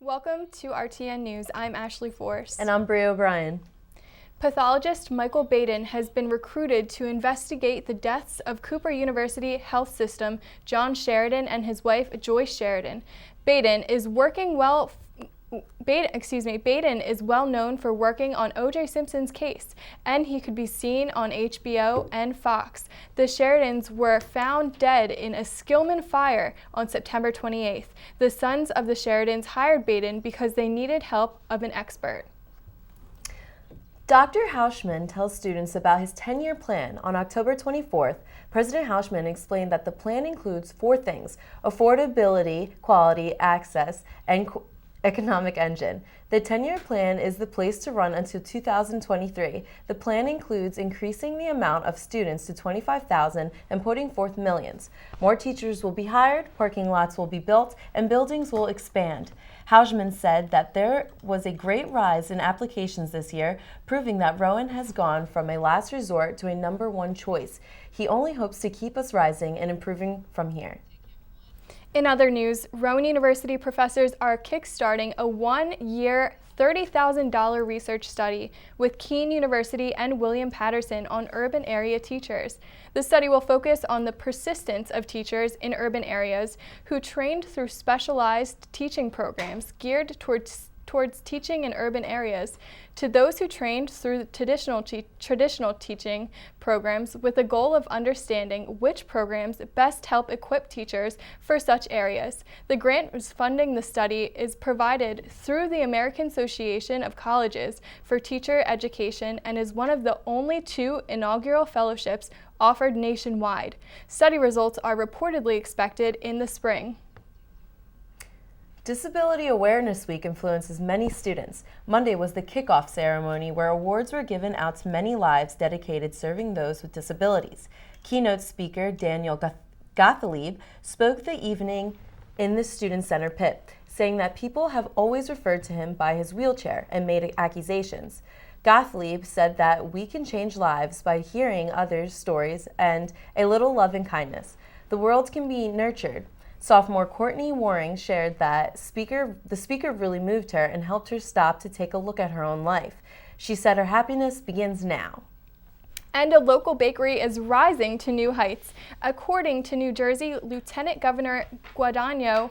Welcome to RTN News. I'm Ashley Force. And I'm Brie O'Brien. Pathologist Michael Baden has been recruited to investigate the deaths of Cooper University Health System John Sheridan and his wife Joyce Sheridan. Baden is well known for working on O.J. Simpson's case, and he could be seen on HBO and Fox. The Sheridans were found dead in a Skillman fire on September 28th. The sons of the Sheridans hired Baden because they needed help of an expert. Dr. Hauschman tells students about his 10-year plan. On October 24th, President Hauschman explained that the plan includes 4 things: affordability, quality, access, and economic engine. The 10-year plan is the place to run until 2023. The plan includes increasing the amount of students to 25,000 and putting forth millions. More teachers will be hired, parking lots will be built, and buildings will expand. Hauschman said that there was a great rise in applications this year, proving that Rowan has gone from a last resort to a number 1 choice. He only hopes to keep us rising and improving from here. In other news, Rowan University professors are kickstarting a 1-year, $30,000 research study with Keene University and William Patterson on urban area teachers. The study will focus on the persistence of teachers in urban areas who trained through specialized teaching programs geared towards teaching in urban areas to those who trained through traditional teaching programs, with the goal of understanding which programs best help equip teachers for such areas. The grant funding the study is provided through the American Association of Colleges for Teacher Education and is one of the only 2 inaugural fellowships offered nationwide. Study results are reportedly expected in the spring. Disability Awareness Week influences many students. Monday was the kickoff ceremony where awards were given out to many lives dedicated serving those with disabilities. Keynote speaker Daniel Gottlieb spoke the evening in the Student Center pit, saying that people have always referred to him by his wheelchair and made accusations. Gottlieb said that we can change lives by hearing others' stories and a little love and kindness. The world can be nurtured. Sophomore Courtney Waring shared that the speaker really moved her and helped her stop to take a look at her own life. She said her happiness begins now. And a local bakery is rising to new heights. According to New Jersey Lieutenant Governor Guadagno,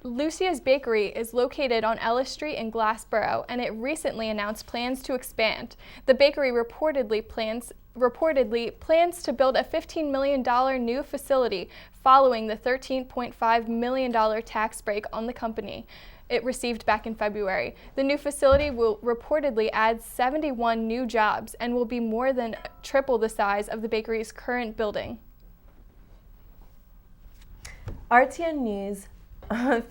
Lucia's Bakery is located on Ellis Street in Glassboro, and it recently announced plans to expand. The bakery reportedly plans to build a $15 million new facility following the $13.5 million tax break on the company it received back in February. The new facility will reportedly add 71 new jobs and will be more than triple the size of the bakery's current building. RTN News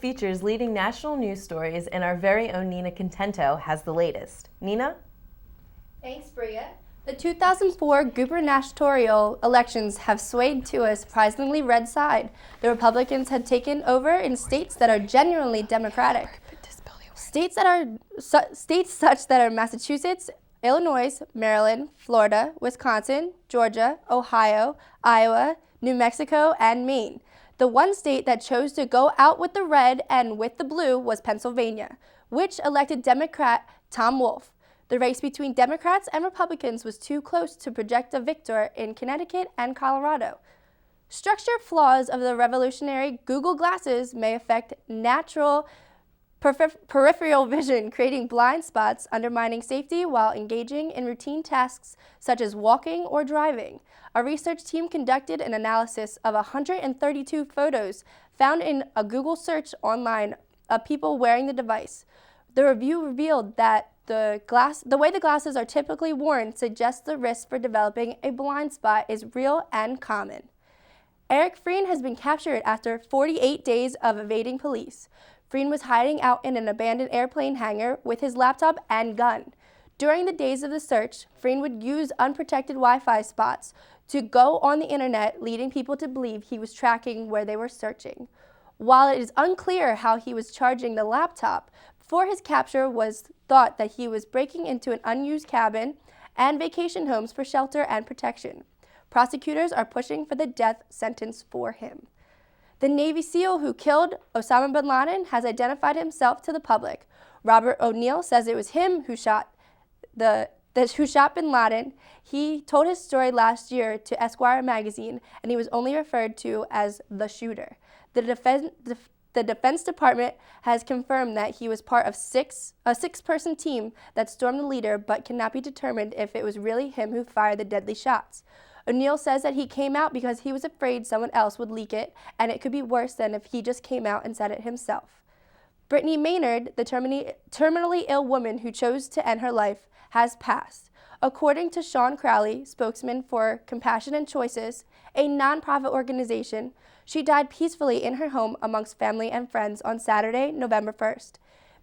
features leading national news stories, and our very own Nina Contento has the latest. Nina? Thanks, Bria. The 2004 gubernatorial elections have swayed to a surprisingly red side. The Republicans had taken over in states that are genuinely Democratic. States such that are Massachusetts, Illinois, Maryland, Florida, Wisconsin, Georgia, Ohio, Iowa, New Mexico, and Maine. The one state that chose to go out with the red and with the blue was Pennsylvania, which elected Democrat Tom Wolf. The race between Democrats and Republicans was too close to project a victor in Connecticut and Colorado. Structural flaws of the revolutionary Google glasses may affect natural peripheral vision, creating blind spots, undermining safety while engaging in routine tasks such as walking or driving. A research team conducted an analysis of 132 photos found in a Google search online of people wearing the device. The review revealed that the way the glasses are typically worn suggests the risk for developing a blind spot is real and common. Eric Freen has been captured after 48 days of evading police. Freen was hiding out in an abandoned airplane hangar with his laptop and gun. During the days of the search, Freen would use unprotected Wi-Fi spots to go on the internet, leading people to believe he was tracking where they were searching. While it is unclear how he was charging the laptop, before his capture was thought that he was breaking into an unused cabin and vacation homes for shelter and protection. Prosecutors are pushing for the death sentence for him. The Navy SEAL who killed Osama bin Laden has identified himself to the public. Robert O'Neill says it was him who shot bin Laden. He told his story last year to Esquire magazine, and he was only referred to as the shooter. The Defense Department has confirmed that he was part of a six-person team that stormed the leader, but cannot be determined if it was really him who fired the deadly shots. O'Neill says that he came out because he was afraid someone else would leak it, and it could be worse than if he just came out and said it himself. Brittany Maynard, the terminally ill woman who chose to end her life, has passed. According to Sean Crowley, spokesman for Compassion and Choices, a nonprofit organization, she died peacefully in her home amongst family and friends on Saturday, November 1st.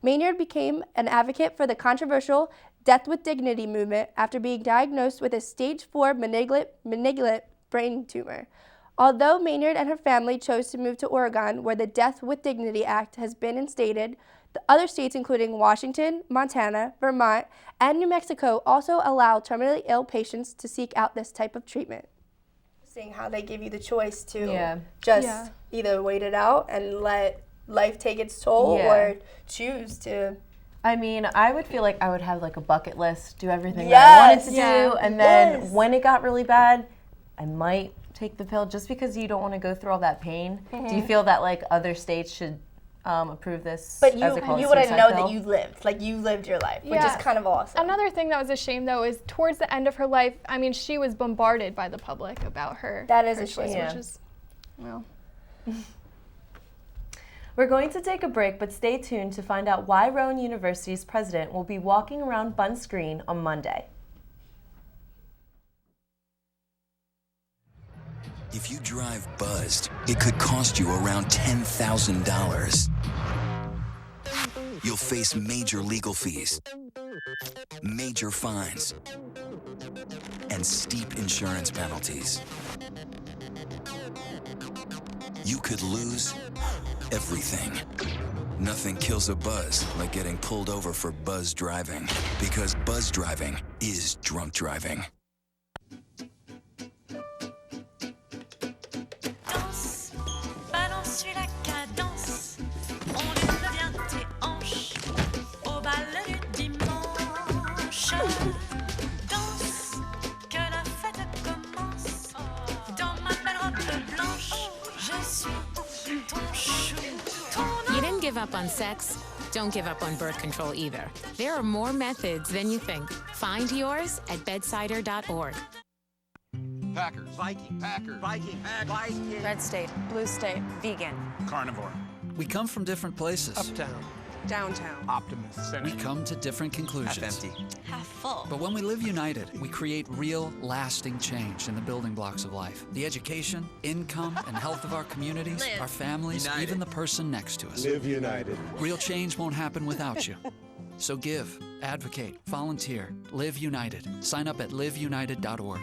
Maynard became an advocate for the controversial Death with Dignity movement after being diagnosed with a stage 4 malignant brain tumor. Although Maynard and her family chose to move to Oregon, where the Death with Dignity Act has been instated, the other states, including Washington, Montana, Vermont, and New Mexico, also allow terminally ill patients to seek out this type of treatment. Seeing how they give you the choice to either wait it out and let life take its toll or choose to. I mean, I would feel like I would have like a bucket list, do everything that I wanted to do, and then when it got really bad, I might take the pill just because you don't want to go through all that pain. Do you feel that like other states should approve this? But as you wouldn't know that you lived. Like you lived your life, which is kind of awesome. Another thing that was a shame though is towards the end of her life, I mean, she was bombarded by the public about her. That is her a shame. which is, well. We're going to take a break, but stay tuned to find out why Rowan University's president will be walking around Bunce Green on Monday. If you drive buzzed, it could cost you around $10,000. You'll face major legal fees, major fines, and steep insurance penalties. You could lose everything. Nothing kills a buzz like getting pulled over for buzz driving, because buzz driving is drunk driving. Danse, balance sur la cadence, on lève bien tes hanches au bal du dimanche. Danse, que la fête commence, dans ma belle robe blanche, je suis ton chou. You didn't give up on sex? Don't give up on birth control either. There are more methods than you think. Find yours at bedsider.org. Packers, Viking, Packer, Viking, Viking. Red state, blue state, vegan. Carnivore. We come from different places. Uptown. Downtown. Optimist. We come to different conclusions. Half empty. Half full. But when we live united, we create real, lasting change in the building blocks of life. The education, income, and health of our communities, Live our families, united. even the person next to us. Live united. Real change won't happen without you. So give, advocate, volunteer, live united. Sign up at liveunited.org.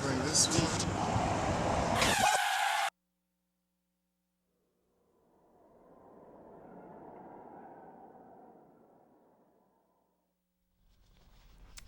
Bring this one.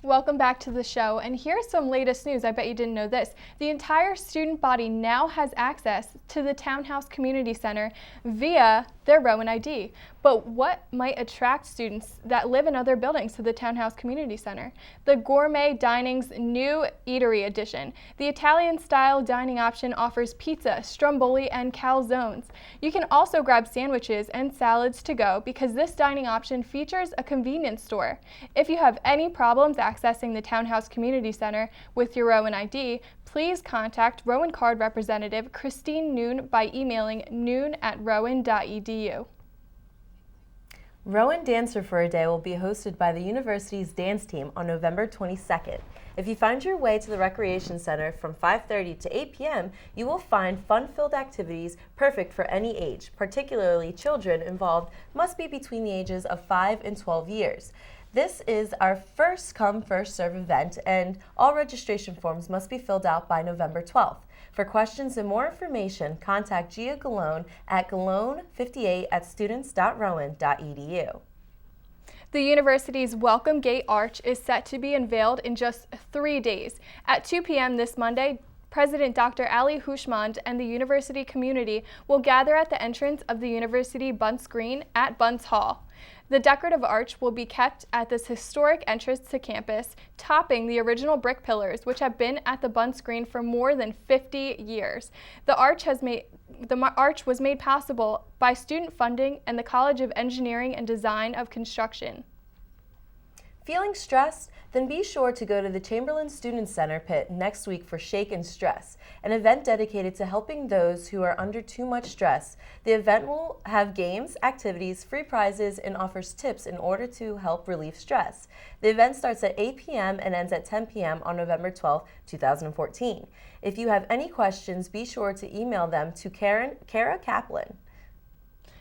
Welcome back to the show, and here's some latest news. I bet you didn't know this. The entire student body now has access to the Townhouse Community Center via their Rowan ID. But what might attract students that live in other buildings to the Townhouse Community Center? The Gourmet Dining's new eatery edition. The Italian-style dining option offers pizza, stromboli, and calzones. You can also grab sandwiches and salads to go because this dining option features a convenience store. If you have any problems accessing the Townhouse Community Center with your Rowan ID, please contact Rowan Card representative Christine Noon by emailing noon@rowan.edu. Rowan Dancer for a Day will be hosted by the university's dance team on November 22nd. If you find your way to the Recreation Center from 5:30 to 8 p.m., you will find fun-filled activities perfect for any age, particularly children involved must be between the ages of 5 and 12 years. This is our first come, first serve event, and all registration forms must be filled out by November 12th. For questions and more information, contact Gia Galone at galone58@students.rowan.edu. The university's Welcome Gate Arch is set to be unveiled in just 3 days. At 2 p.m. this Monday, President Dr. Ali Hushmand and the university community will gather at the entrance of the University Bunce Green at Bunce Hall. The decorative arch will be kept at this historic entrance to campus, topping the original brick pillars, which have been at the Bunce Green for more than 50 years. The arch was made possible by student funding and the College of Engineering and Design of Construction. Feeling stressed? Then be sure to go to the Chamberlain Student Center pit next week for Shake and Stress, an event dedicated to helping those who are under too much stress. The event will have games, activities, free prizes, and offers tips in order to help relieve stress. The event starts at 8 p.m. and ends at 10 p.m. on November 12, 2014. If you have any questions, be sure to email them to Kara Kaplan.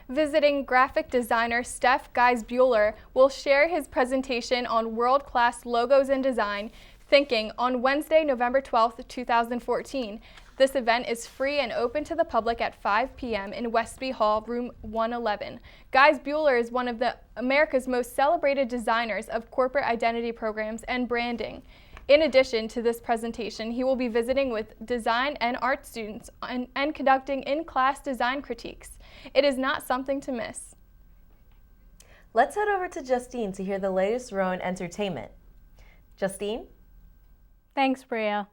Visiting graphic designer Steph Geis-Bueller will share his presentation on world-class logos and design thinking on Wednesday, November 12th, 2014. This event is free and open to the public at 5 p.m. in Westby Hall, room 111. Geis-Bueller is one of America's most celebrated designers of corporate identity programs and branding. In addition to this presentation, he will be visiting with design and art students and conducting in-class design critiques. It is not something to miss. Let's head over to Justine to hear the latest Rowan entertainment. Justine? Thanks, Bria.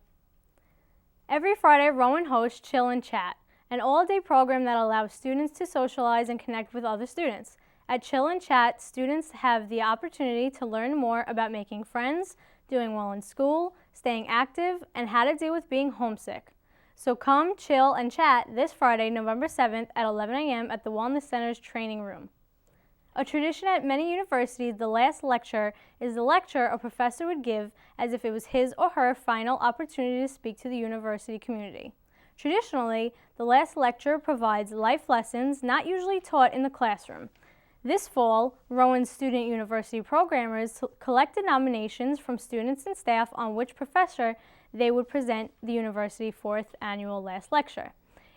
Every Friday, Rowan hosts Chill and Chat, an all-day program that allows students to socialize and connect with other students. At Chill and Chat, students have the opportunity to learn more about making friends, doing well in school, staying active, and how to deal with being homesick. So come, chill, and chat this Friday, November 7th at 11 a.m. at the Wellness Center's training room. A tradition at many universities, the last lecture is the lecture a professor would give as if it was his or her final opportunity to speak to the university community. Traditionally, the last lecture provides life lessons not usually taught in the classroom. This fall, Rowan's student university programmers collected nominations from students and staff on which professor they would present the university's 4th annual last lecture.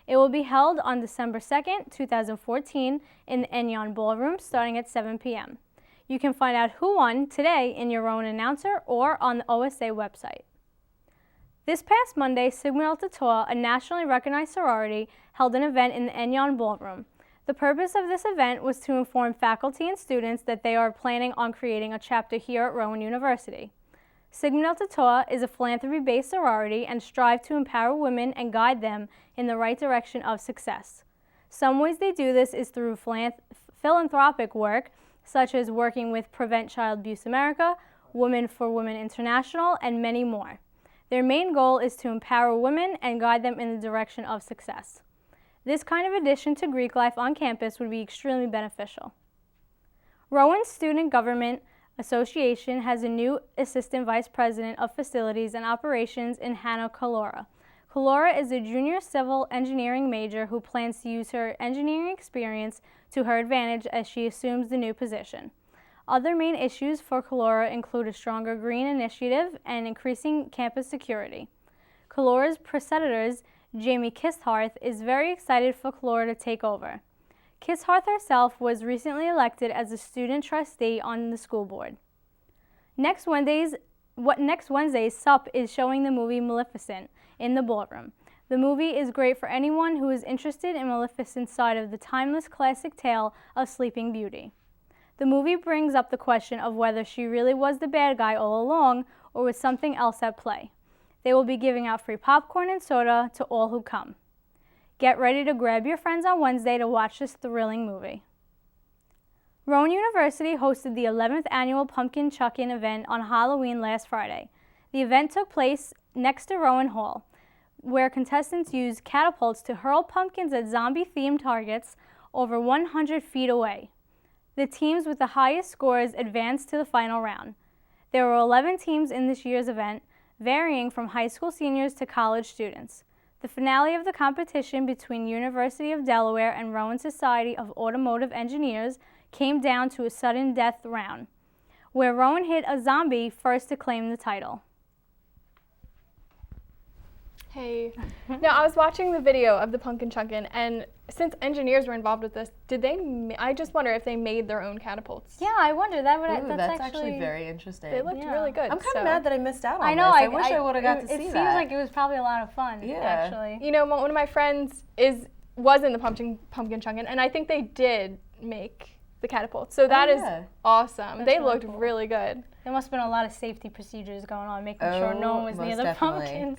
It will be held on December 2nd, 2014 in the Enyon Ballroom starting at 7 p.m. You can find out who won today in your Rowan announcer or on the OSA website. This past Monday, Sigma Delta Tau, a nationally recognized sorority, held an event in the Enyon Ballroom. The purpose of this event was to inform faculty and students that they are planning on creating a chapter here at Rowan University. Sigma Delta Tau is a philanthropy-based sorority and strive to empower women and guide them in the right direction of success. Some ways they do this is through philanthropic work, such as working with Prevent Child Abuse America, Women for Women International, and many more. Their main goal is to empower women and guide them in the direction of success. This kind of addition to Greek life on campus would be extremely beneficial. Rowan's Student Government Association has a new Assistant Vice President of Facilities and Operations in Hannah Kalora. Kalora is a junior civil engineering major who plans to use her engineering experience to her advantage as she assumes the new position. Other main issues for Kalora include a stronger green initiative and increasing campus security. Kalora's predecessor, Jamie Kisharth, is very excited for Kalora to take over. Kisharth herself was recently elected as a student trustee on the school board. Next Wednesday's SUP is showing the movie Maleficent in the ballroom. The movie is great for anyone who is interested in Maleficent's side of the timeless classic tale of Sleeping Beauty. The movie brings up the question of whether she really was the bad guy all along or was something else at play. They will be giving out free popcorn and soda to all who come. Get ready to grab your friends on Wednesday to watch this thrilling movie. Rowan University hosted the 11th annual Pumpkin Chuck-In event on Halloween last Friday. The event took place next to Rowan Hall, where contestants used catapults to hurl pumpkins at zombie-themed targets over 100 feet away. The teams with the highest scores advanced to the final round. There were 11 teams in this year's event, varying from high school seniors to college students. The finale of the competition between University of Delaware and Rowan Society of Automotive Engineers came down to a sudden death round, where Rowan hit a zombie first to claim the title. Hey. Now, I was watching the video of the pumpkin chunkin', and since engineers were involved with this, I just wonder if they made their own catapults. Yeah, I wonder. That's actually very interesting. They looked really good. I'm kind of mad that I missed out on I know. this. I wish I would have got to see that. It seems like it was probably a lot of fun, actually. You know, one of my friends was in the pumpkin chunkin', and I think they did make the catapult. So that is awesome. They looked really good. There must have been a lot of safety procedures going on, making sure no one was near the pumpkins.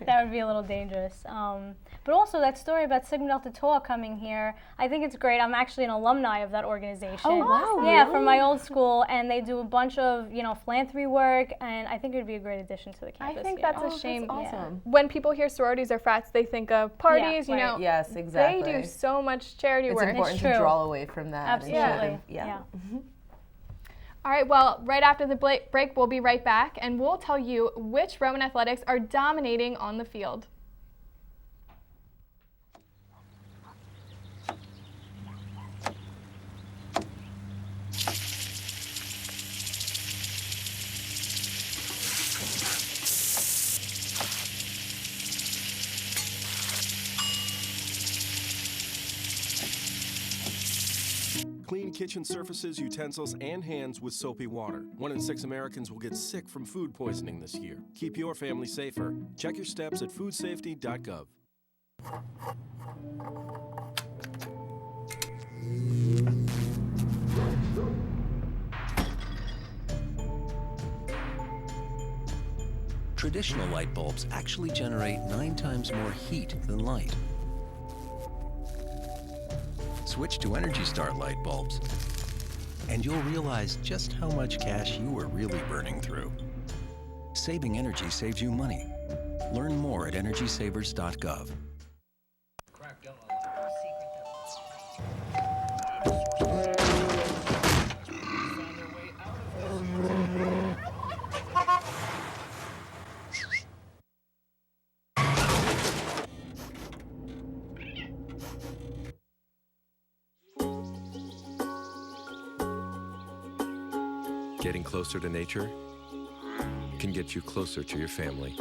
That would be a little dangerous. But also that story about Sigma Delta Tau coming here, I think it's great. I'm actually an alumni of that organization. Oh, wow. Yeah, really? from my old school, and they do a bunch of, philanthropy work, and I think it would be a great addition to the campus. I think that's a shame. That's awesome. When people hear sororities or frats, they think of parties, you know. Yes, exactly. They do so much charity work. It's important to draw away from that. Absolutely. Yeah. All right, well, right after the break, we'll be right back, and we'll tell you which Rowan athletics are dominating on the field. Clean kitchen surfaces, utensils, and hands with soapy water. 1 in 6 Americans will get sick from food poisoning this year. Keep your family safer. Check your steps at foodsafety.gov. Traditional light bulbs actually generate 9 times more heat than light. Switch to Energy Star light bulbs, and you'll realize just how much cash you were really burning through. Saving energy saves you money. Learn more at EnergySavers.gov. Getting closer to nature can get you closer to your family.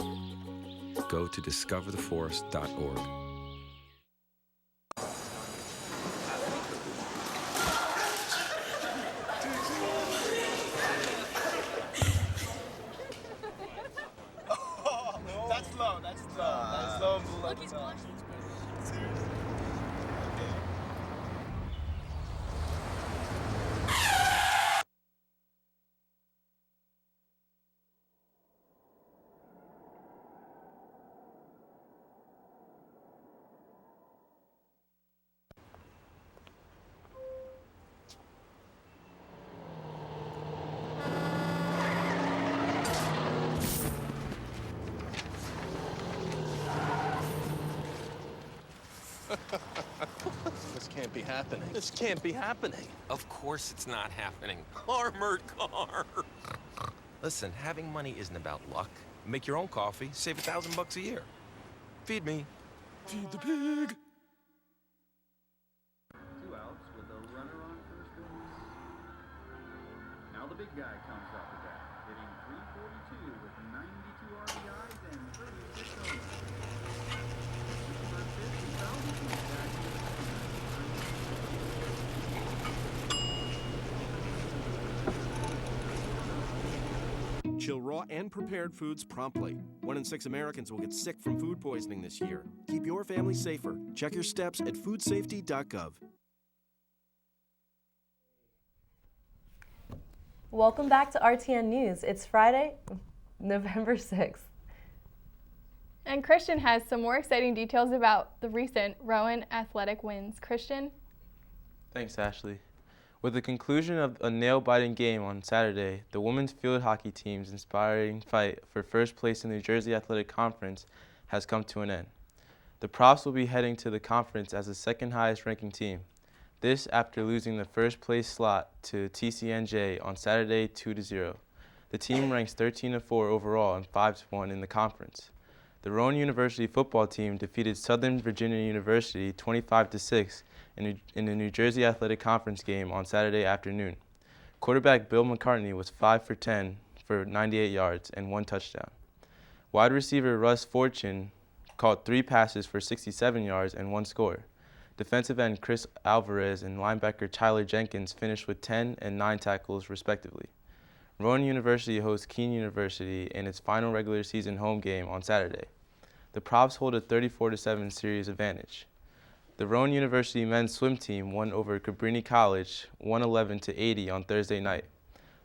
Go to discovertheforest.org. That's low. That's low. Look, he's blushing. This can't be happening. This can't be happening. Of course it's not happening. Armored car. Listen, having money isn't about luck. Make your own coffee, save $1,000 a year. Feed me. Feed the pig. 2 outs with a runner on first base. Now the big guy comes up at bat, hitting .342 with 92 RBIs and 36 homers. Chill raw and prepared foods promptly. 1 in 6 Americans will get sick from food poisoning this year. Keep your family safer. Check your steps at foodsafety.gov. Welcome back to RTN News. It's Friday, November 6th. And Christian has some more exciting details about the recent Rowan athletic wins. Christian? Thanks, Ashley. With the conclusion of a nail-biting game on Saturday, the women's field hockey team's inspiring fight for first place in the New Jersey Athletic Conference has come to an end. The Profs will be heading to the conference as the second highest ranking team. This after losing the first place slot to TCNJ on Saturday 2-0. The team ranks 13-4 overall and 5-1 in the conference. The Rowan University football team defeated Southern Virginia University 25-6 in the New Jersey Athletic Conference game on Saturday afternoon. Quarterback Bill McCartney was 5 for 10 for 98 yards and 1 touchdown. Wide receiver Russ Fortune caught 3 passes for 67 yards and 1 score. Defensive end Chris Alvarez and linebacker Tyler Jenkins finished with 10 and 9 tackles respectively. Rowan University hosts Keene University in its final regular season home game on Saturday. The Profs hold a 34-7 series advantage. The Rowan University men's swim team won over Cabrini College 111-80 on Thursday night.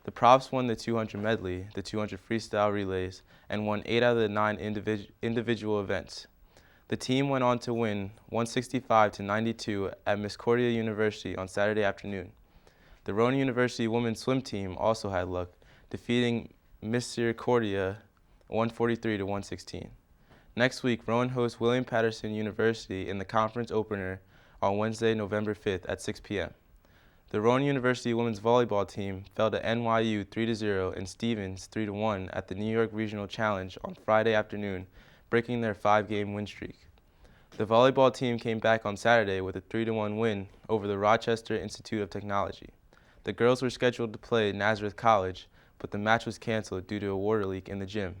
The Profs won the 200 medley, the 200 freestyle relays, and won 8 out of the 9 individual events. The team went on to win 165-92 at Misericordia University on Saturday afternoon. The Rowan University women's swim team also had luck, defeating Misericordia 143-116. Next week, Rowan hosts William Patterson University in the conference opener on Wednesday, November 5th at 6 p.m. The Rowan University women's volleyball team fell to NYU 3-0 and Stevens 3-1 at the New York Regional Challenge on Friday afternoon, breaking their 5-game win streak. The volleyball team came back on Saturday with a 3-1 win over the Rochester Institute of Technology. The girls were scheduled to play Nazareth College, but the match was canceled due to a water leak in the gym.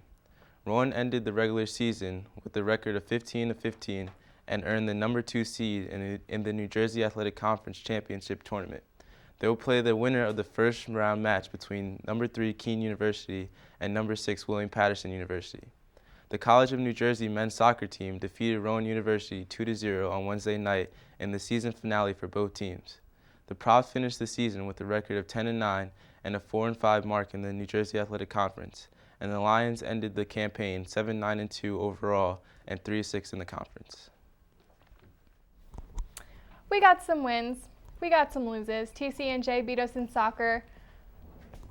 Rowan ended the regular season with a record of 15-15 and earned the number 2 seed in the New Jersey Athletic Conference Championship Tournament. They will play the winner of the first round match between number 3 Keene University and number 6 William Patterson University. The College of New Jersey men's soccer team defeated Rowan University 2-0 on Wednesday night in the season finale for both teams. The Profs finished the season with a record of 10-9 and a 4-5 mark in the New Jersey Athletic Conference, and the Lions ended the campaign 7-9-2 overall and 3-6 in the conference. We got some wins. We got some loses. TC&J beat us in soccer.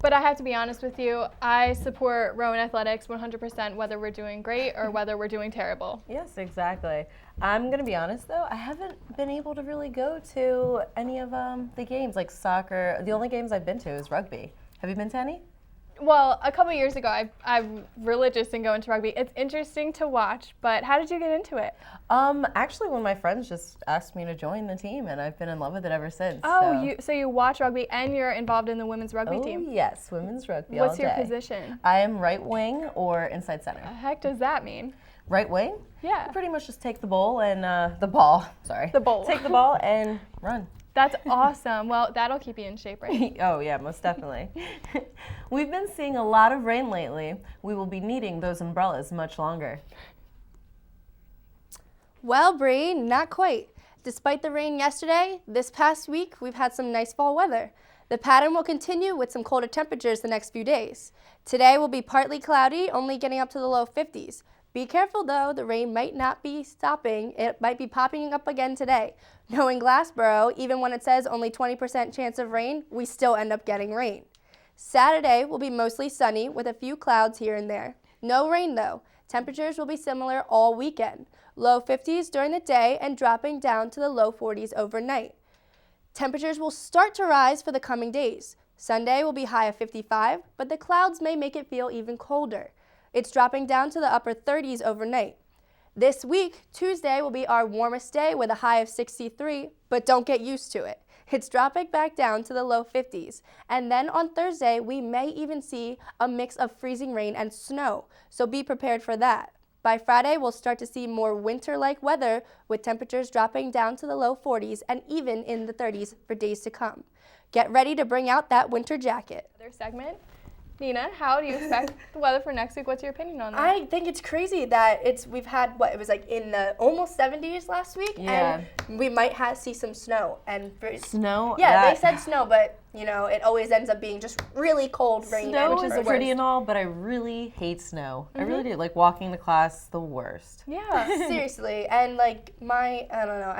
But I have to be honest with you, I support Rowan Athletics 100% whether we're doing great or whether we're doing terrible. Yes, exactly. I'm going to be honest, though, I haven't been able to really go to any of the games, like soccer. The only games I've been to is rugby. Have you been to any? Well, a couple years ago, I'm religious in going to rugby. It's interesting to watch, but how did you get into it? Actually, one of my friends just asked me to join the team, and I've been in love with it ever since. Oh, so you watch rugby and you're involved in the women's rugby team? Oh, yes, women's rugby What's all day. your position? I am right wing or inside center. The heck does that mean? Right wing? Yeah. You pretty much just take the ball and the ball. Take the ball and run. That's awesome. Well, that'll keep you in shape, right? Oh, yeah, most definitely. We've been seeing a lot of rain lately. We will be needing those umbrellas much longer. Well, Bree, not quite. Despite the rain yesterday, this past week we've had some nice fall weather. The pattern will continue with some colder temperatures the next few days. Today will be partly cloudy, only getting up to the low 50s. Be careful though, the rain might not be stopping. It might be popping up again today. Knowing Glassboro, even when it says only 20% chance of rain, we still end up getting rain. Saturday will be mostly sunny with a few clouds here and there. No rain though. Temperatures will be similar all weekend. Low 50s during the day and dropping down to the low 40s overnight. Temperatures will start to rise for the coming days. Sunday will be high of 55, but the clouds may make it feel even colder. It's dropping down to the upper 30s overnight. This week, Tuesday will be our warmest day with a high of 63, but don't get used to it. It's dropping back down to the low 50s. And then on Thursday, we may even see a mix of freezing rain and snow, so be prepared for that. By Friday, we'll start to see more winter-like weather with temperatures dropping down to the low 40s and even in the 30s for days to come. Get ready to bring out that winter jacket. Other segment. Nina, how do you expect the weather for next week? What's your opinion on that? I think it's crazy that we've had it was like in the almost 70s last week, and we might see some snow. And snow? Yeah, they said snow, but it always ends up being just really cold rain. Snow is pretty and all, but I really hate snow. I really do. Like walking to class, the worst. Yeah, seriously. And like I don't know,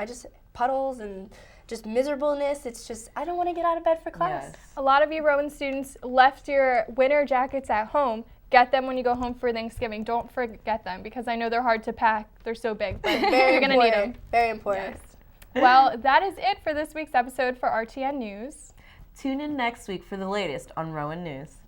puddles and just miserableness. It's just, I don't want to get out of bed for class. Yes. A lot of you Rowan students left your winter jackets at home. Get them when you go home for Thanksgiving. Don't forget them because I know they're hard to pack. They're so big, but you're going to need them. Very important. Yes. Well, that is it for this week's episode for RTN News. Tune in next week for the latest on Rowan News.